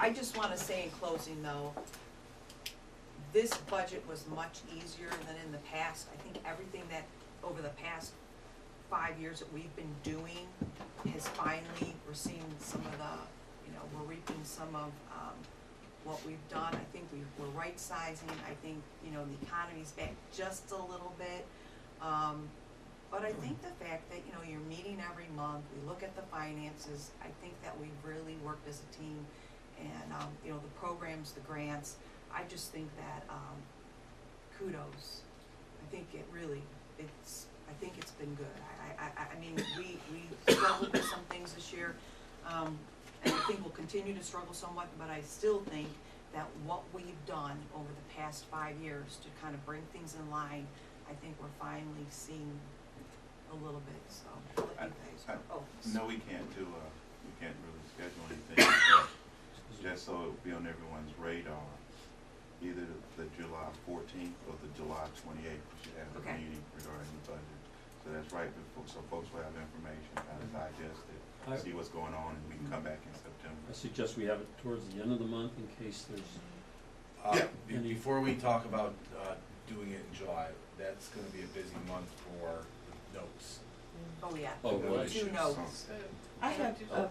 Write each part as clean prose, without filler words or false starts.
I just wanna say in closing though, this budget was much easier than in the past. I think everything that, over the past 5 years that we've been doing has finally, we're seeing some of the, we're reaping some of, what we've done. I think we're right sizing. I think, the economy's back just a little bit. But I think the fact that, you're meeting every month, we look at the finances, I think that we've really worked as a team. And, the programs, the grants, I just think that, kudos. I think I think it's been good. I mean, we struggled with some things this year, and I think we'll continue to struggle somewhat, but I still think that what we've done over the past 5 years to kind of bring things in line, I think we're finally seeing a little bit, so I'll let you guys. No, we can't really schedule anything, but just so it'll be on everyone's radar, either the July 14th or the July 28th, we should have a meeting regarding the budget. So that's right before, so folks will have information, kind of digest it, see what's going on, and we can come back in September. I suggest we have it towards the end of the month in case there's. Before we talk about doing it in July, that's going to be a busy month for notes. Oh, yeah. Oh, Note Two issues. notes. I have a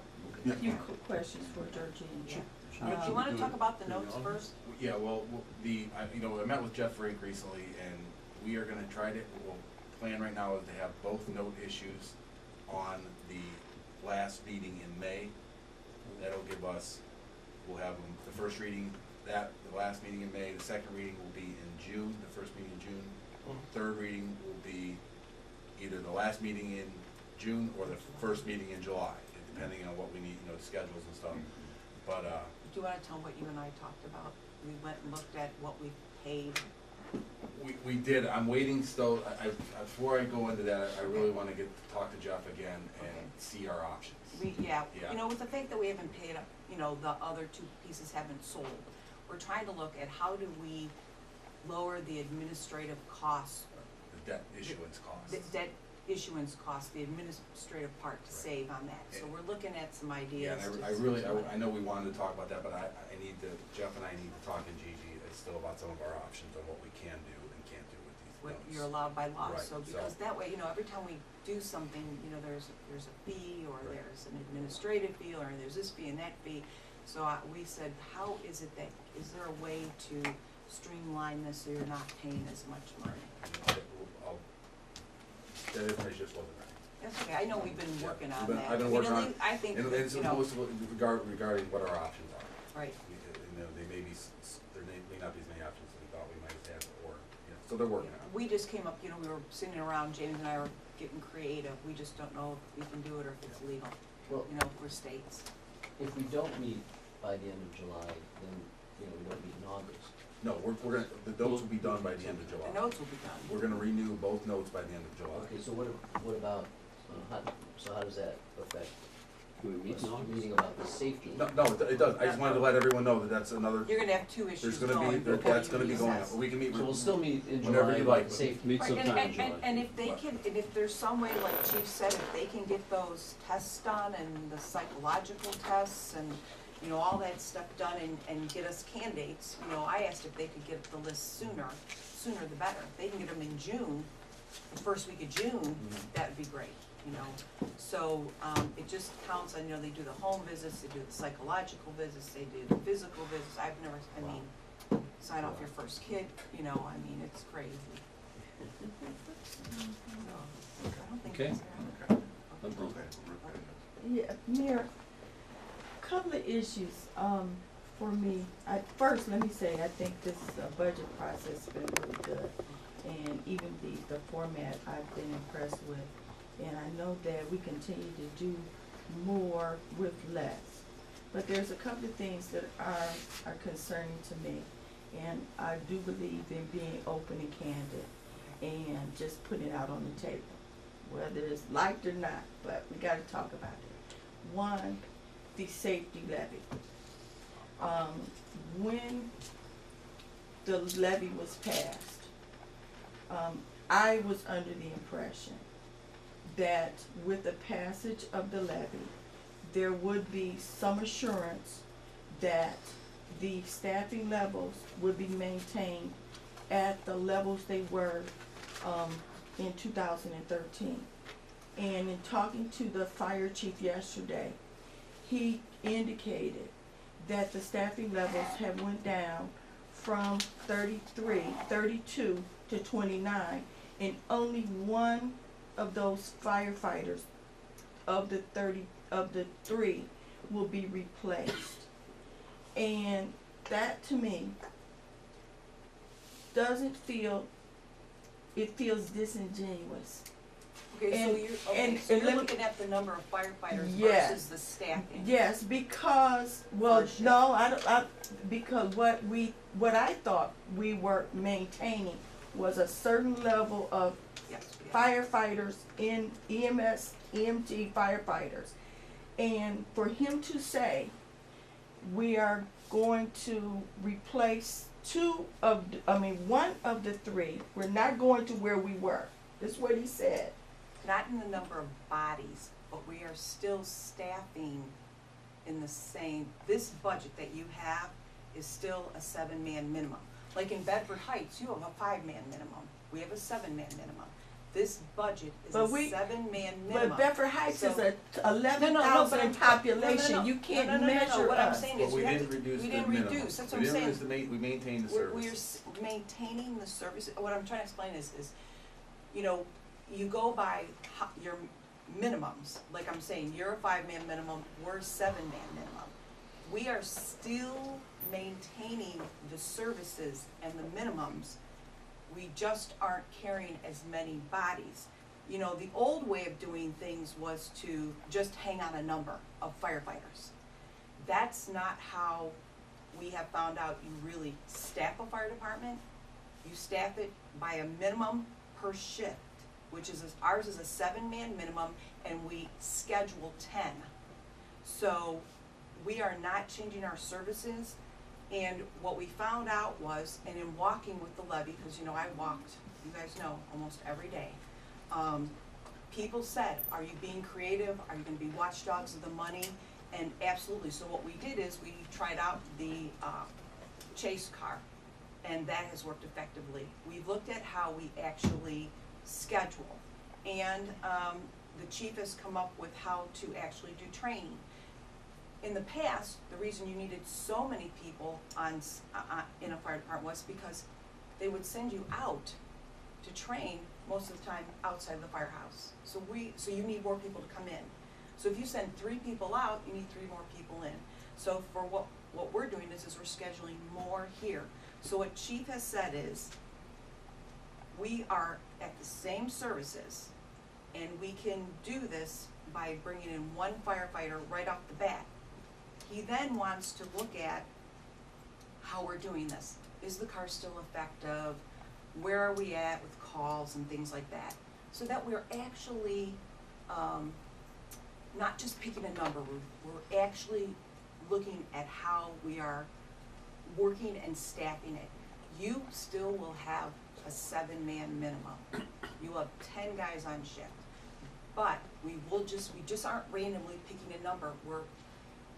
few questions for Georgine. Do you wanna talk about the notes first? Yeah, well, I met with Jeff Frank recently, and we are gonna try to, plan right now is to have both note issues on the last meeting in May. That'll give us, we'll have the first reading, the last meeting in May, the second reading will be in June, the first meeting in June. Third reading will be either the last meeting in June or the first meeting in July, depending on what we need, schedules and stuff. But, Do you wanna tell what you and I talked about? We went and looked at what we paid. we did, I'm waiting still, before I go into that, I really wanna talk to Jeff again and see our options. Yeah. Yeah. With the fact that we haven't paid up, the other two pieces haven't sold, we're trying to look at how do we lower the administrative costs. The debt issuance costs. The debt issuance costs, the administrative part to save on that. So we're looking at some ideas. Yeah, and I know we wanted to talk about that, but Jeff and I need to talk to Gigi still about some of our options on what we can do and can't do with these What notes. you're allowed by law, Right, so because that way, every time we do something, there's a fee, or Right. there's an administrative fee, or there's this fee and that fee. So we said, how is it that, is there a way to streamline this so you're not paying as much money? That information just wasn't right. That's okay, I know we've been working on that. I've been working on it. I think, And it's supposed to, regarding what our options are. right. They may be, there may not be as many options as we thought we might have, or, so they're working on it. We just came up, we were sitting around, James and I were getting creative, we just don't know if we can do it or if it's legal, Well, for states. if we don't meet by the end of July, then, we don't meet in August. No, we're gonna, the notes will be done by the end of July. The notes will be done. We're gonna renew both notes by the end of July. Okay, so what about, how does that affect Do we meet us in August? meeting about the safety? No, it does, I just wanted to let everyone know that that's another, You're gonna have two issues there's gonna going be, before that's you gonna be going on, recess. we can meet. So we'll still meet in Whenever July you about like. the safety. Meet Right, sometime in July. and if they can, and if there's some way, like Chief said, if they can get those tests done and the psychological tests and, all that stuff done and get us candidates, I asked if they could get the list sooner the better. If they can get them in June, the first week of June, that would be great, So, it just counts on, they do the home visits, they do the psychological visits, they do the physical visits. Sign off your first kid, it's crazy. I don't think Okay. it's Okay. I'm done. Yeah, Mayor, couple of issues, for me. First, let me say, I think this budget process has been really good. And even the format I've been impressed with. And I know that we continue to do more with less. But there's a couple of things that are concerning to me. And I do believe in being open and candid and just putting it out on the table, whether it's liked or not, but we gotta talk about it. One, the safety levy. When the levy was passed, I was under the impression that with the passage of the levy, there would be some assurance that the staffing levels would be maintained at the levels they were, in 2013. And in talking to the fire chief yesterday, he indicated that the staffing levels have went down from 32 to 29, and only one of those firefighters of the 3 will be replaced. And that to me doesn't feel, it feels disingenuous. Okay, so And- you're, and- so and you're let me- looking at the number of firefighters Yes. versus the staffing. Yes, because, well, First shift. no, because what I thought we were maintaining was a certain level of Yes. Yeah. firefighters in EMS, EMT firefighters. And for him to say, we are going to replace one of the 3, we're not going to where we were. That's what he said. Not in the number of bodies, but we are still staffing in the same, this budget that you have is still a 7-man minimum. Like in Bedford Heights, you have a 5-man minimum. We have a 7-man minimum. This budget is But a we- 7-man minimum. But Bedford Heights is So- a 11,000 but I'm- population. no, no, You no, can't no, no, no, no. measure What I'm us. saying But is we you have didn't to, reduce we the didn't minimum. reduce, that's what We I'm didn't saying. reduce we maintained the We're service. maintaining the service, what I'm trying to explain is, you know, you go by your minimums, like I'm saying, you're a 5-man minimum, we're a 7-man minimum. We are still maintaining the services and the minimums, we just aren't carrying as many bodies. You know, the old way of doing things was to just hang on a number of firefighters. That's not how we have found out you really staff a fire department. You staff it by a minimum per shift, which is, ours is a 7-man minimum, and we schedule 10. So we are not changing our services, and what we found out was, and in walking with the levy, because you know I walked, you guys know, almost every day, people said, are you being creative? Are you gonna be watchdogs of the money? And absolutely, so what we did is we tried out the chase car, and that has worked effectively. We've looked at how we actually schedule, and the chief has come up with how to actually do training. In the past, the reason you needed so many people in a fire department was because they would send you out to train most of the time outside the firehouse. So you need more people to come in. So if you send 3 people out, you need 3 more people in. So for what we're doing is we're scheduling more here. So what Chief has said is, we are at the same services, and we can do this by bringing in 1 firefighter right off the bat. He then wants to look at how we're doing this. Is the car still effective? Where are we at with calls and things like that? So that we're actually not just picking a number, we're actually looking at how we are working and staffing it. You still will have a 7-man minimum. You will have 10 guys on shift. But we just aren't randomly picking a number.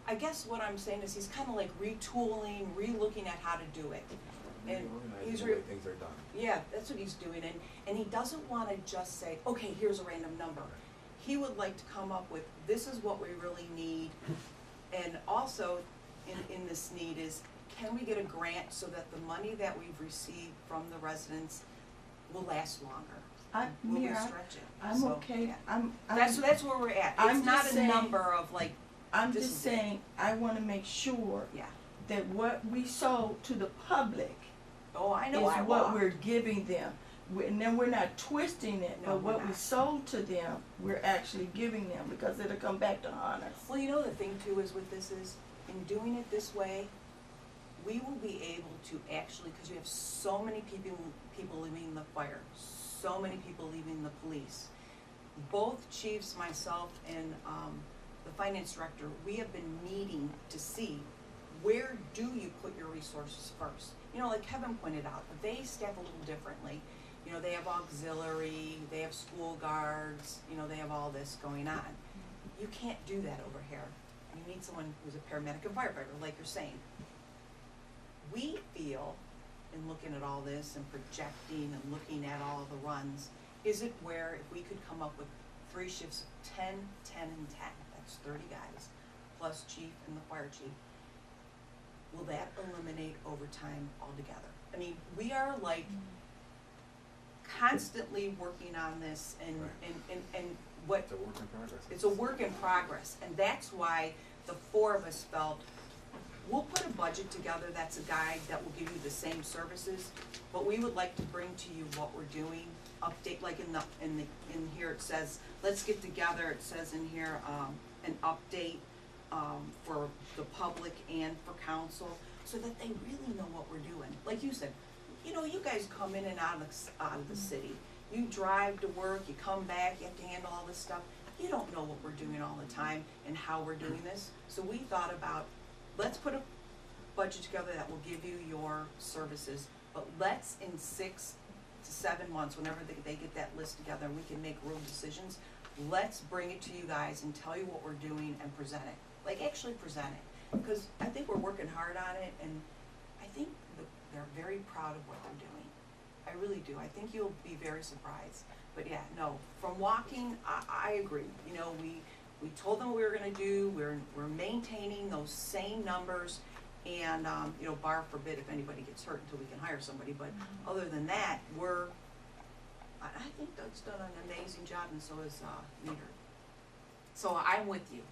I guess what I'm saying is he's kind of like retooling, re-looking at how to do it. And he's the way things are done. yeah, that's what he's doing, and he doesn't want to just say, okay, here's a random number. He would like to come up with, this is what we really need, and also in this need is, can we get a grant so that the money that we've received from the residents will last longer? Will we stretch it? I'm So, okay. yeah. That's where we're at. I'm It's not just a saying- number of like, I'm this just is it. saying, I wanna make sure yeah, that what we sold to the public oh, I know, is I what walked. we're giving them. And then we're not twisting it, No, but we're what we not. sold to them, we're actually giving them, because it'll come back to haunt us. Well, you know, the thing too is with this is, in doing it this way, we will be able to actually, because you have so many people leaving the fire, so many people leaving the police. Both chiefs, myself, and the finance director, we have been meeting to see, where do you put your resources first? You know, like Kevin pointed out, they staff a little differently. You know, they have auxiliary, they have school guards, you know, they have all this going on. You can't do that over here. you need someone who's a paramedic and firefighter, like you're saying. We feel, in looking at all this and projecting and looking at all of the runs, is it where if we could come up with 3 shifts of 10, 10, and 10, that's 30 guys, plus chief and the fire chief, will that eliminate overtime altogether? I mean, we are like constantly working on this and, Right. and what, It's a work in progress. it's a work in progress, and that's why the 4 of us felt, we'll put a budget together that's a guide that will give you the same services, but we would like to bring to you what we're doing, update, like in here it says, let's get together, it says in here, an update, for the public and for council, so that they really know what we're doing. Like you said, you know, you guys come in and out of the city. You drive to work, you come back, you have to handle all this stuff. You don't know what we're doing all the time and how we're doing this. So we thought about, let's put a budget together that will give you your services, but let's in 6 to 7 months, whenever they get that list together and we can make real decisions, let's bring it to you guys and tell you what we're doing and present it. Like, actually present it. Because I think we're working hard on it, and I think they're very proud of what they're doing. I really do. I think you'll be very surprised. But yeah, no, from walking, I agree. You know, we told them what we were gonna do, we're maintaining those same numbers, and, you know, bar forbid if anybody gets hurt until we can hire somebody, but other than that, I think Doug's done an amazing job, and so is Meter. So I'm with you.